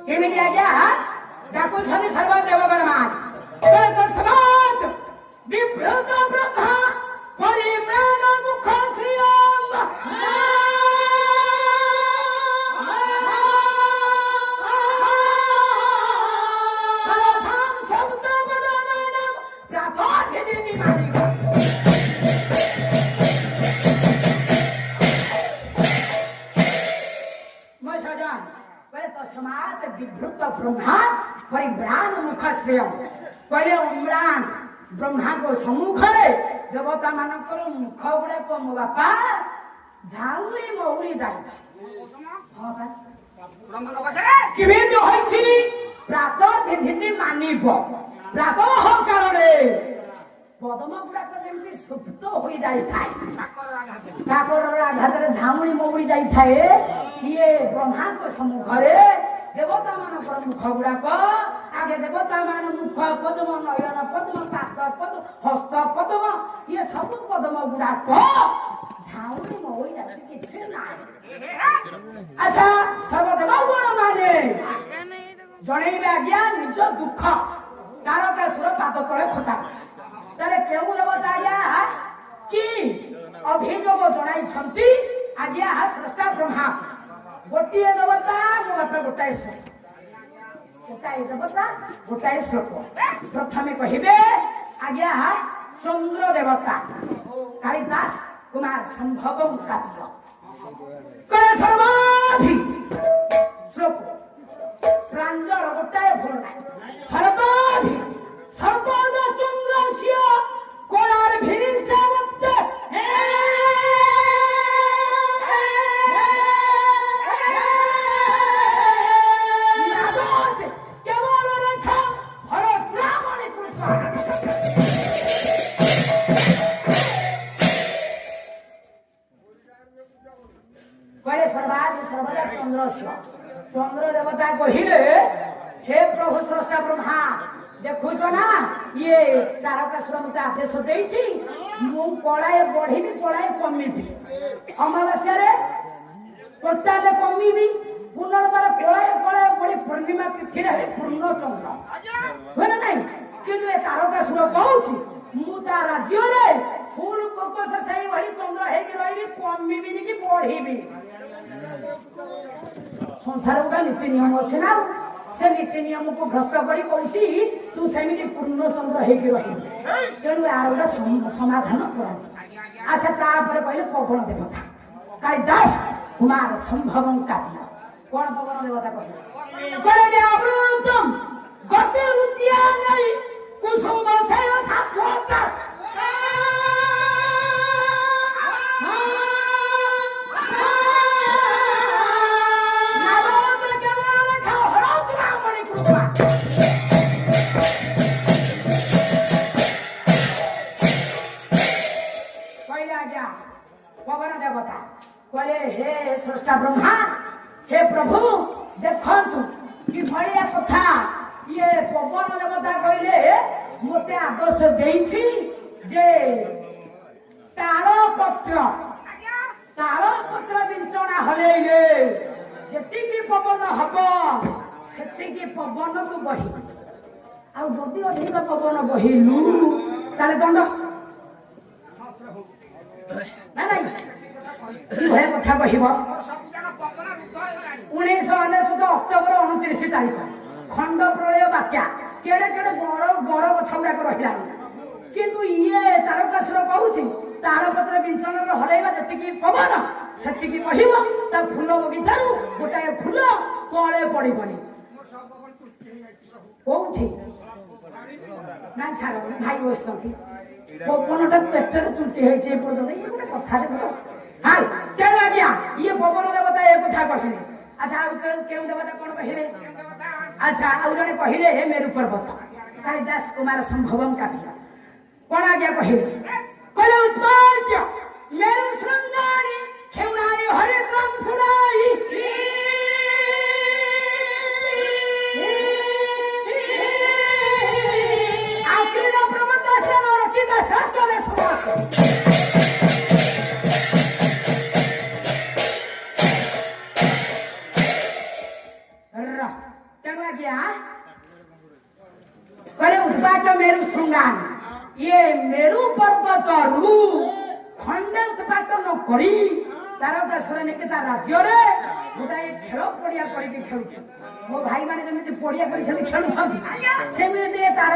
କେମିତି ଆଜ୍ଞା ଡାକୁଛନ୍ତି ସର୍ବ ଦେବଗଣ ମାନ ତସ୍ମାତ୍ ବିଭ୍ରତ ବ୍ରହ୍ମା ପରିମ୍ରାଣ ମୁଖ ଶ୍ରିୟଂ ସରସାଂ ଶବ୍ଦ ବଦନାନାଂ ପ୍ରାପୋଧିନି ମାରି तस्मात् विभृत ब्रह्मा परिभ्राण मुख श्रेय कहले उम्रान ब्रह्मा को सम्मुख देवता मानकर मुख गुड़ाक मो बापा झाउरी मौरी जाती प्रात धिधि मानिब प्रात काले पदम गुड़ाक जमी सुप्त हो जाए काकर आघात झाउरी मौरी जाए ये ब्रह्मा सम्मुख देवता मान मुख गुड़ाक आगे देवता मान मुख पद्म नयन पद्म पात पद्म हस्त पद्म ये सब पद्म गुड़ाक झाउरी मौरी किसी ना अच्छा सर्वदेव गुण माने जणेबे आज्ञा निज दुख तारकासुर पाद तले खटा ताले केउ देवता आज्ञा कि अभियोग जणाई आज्ञा स्रष्टा ब्रह्मा गोटे देवता मो बापा गोटाए श्लोक गोटाए देवता गोटाए श्लोक प्रथमे कहिबे आज्ञा चंद्र देवता कालिदास कुमार संभव काव्य करे सर्वाधि श्लोक प्रांजल गोटाए भूल नाही सर्वाधि सर्वद चंद्रस्य कोणार भिरिंसावत्त चंद्र देवता कहिले हे प्रभु स्रष्टा ब्रह्मा देखुच ना ये तारकासुर मत आदेश देछि मु पळाए बढ़िबी पळाए कमिबी अमावास्या रे टोटाले कमिबी पुनर्बार पळाए पळाए बड़ी पूर्णिमा तिथि रे पूर्ण चंद्र होना नहीं किंतु ए तारकासुर कहउछि मु ता राज्य रे फूल फोकस सही भली चंद्र हे कि रहिबी कमिबी कि बढ़िबी संसार का नीति नियम अच्छे ना से नीति नियम को भ्रष्ट करी कहूँ तू सेमिति पूर्ण चंद्र होगी रही तेणु यार गोटे समाधान कर अच्छा तापर कहले पवन देवता कालिदास कुमार संभव काव्य कौन पवन देवता कहले अवृतम गति उद्यान कुसुम सेन सात्वचा पवन देवता कहले हे स्रष्टा ब्रह्मा हे प्रभु देखंतु कि भलिया कथा ये पवन देवता कहले मते आदेश देइछि जे तारपत्र विंचना हलेइले जेतिकी पवन हबो सेतिकी पवन तू बहि आ जदि अधिक पवन बहिलु ताले दंड ना नहीं कथा कह 1999 अक्टोबर 29 तारीख खंड प्रलय बात्या केड़े केड़े बड़ गछ गुड़ाक रहा किंतु ये तारकासुर कहूँ तारपत्र विंचन हलैवा जी पवन से फूल बगीचार गोटाए फूल कले पड़बनी कौटी ना छाड़ भाई बस पवनटा पेटर चुटी है गोटे कथा हाँ तेणु आज्ञा ये पवन देवता ये कथा कहले अच्छा क्यों देवता कौन कहले अच्छा आउ जड़े कहले हे मेरु पर्वत कालिदास कुमार संभवम काव्य कौन आज्ञा कहले कहले उत्पाद्य मेरु श्रृंगारी खेवनारी हरिद्रम सुनाई आक्रीड़ा प्रबंध रचित शास्त्र କହିଲେ ଉତ୍ପାଟ ମେରୁ ଶୃଙ୍ଗାନ ଇଏ ମେରୁ ପର୍ବତରୁ ଖଣ୍ଡେ ଉତ୍ପାତ ନ କରି ତାରକାସୁର ନେଇକି ତା ରାଜ୍ୟରେ ଗୋଟାଏ ଖେଳ ପଡିଆ କରିକି ଖେଳୁଛନ୍ତି। ମୋ ଭାଇ ମାନେ ଯେମିତି ପଡିଆ କରିଛନ୍ତି ଖେଳୁଛନ୍ତି ସେମିତି ତାର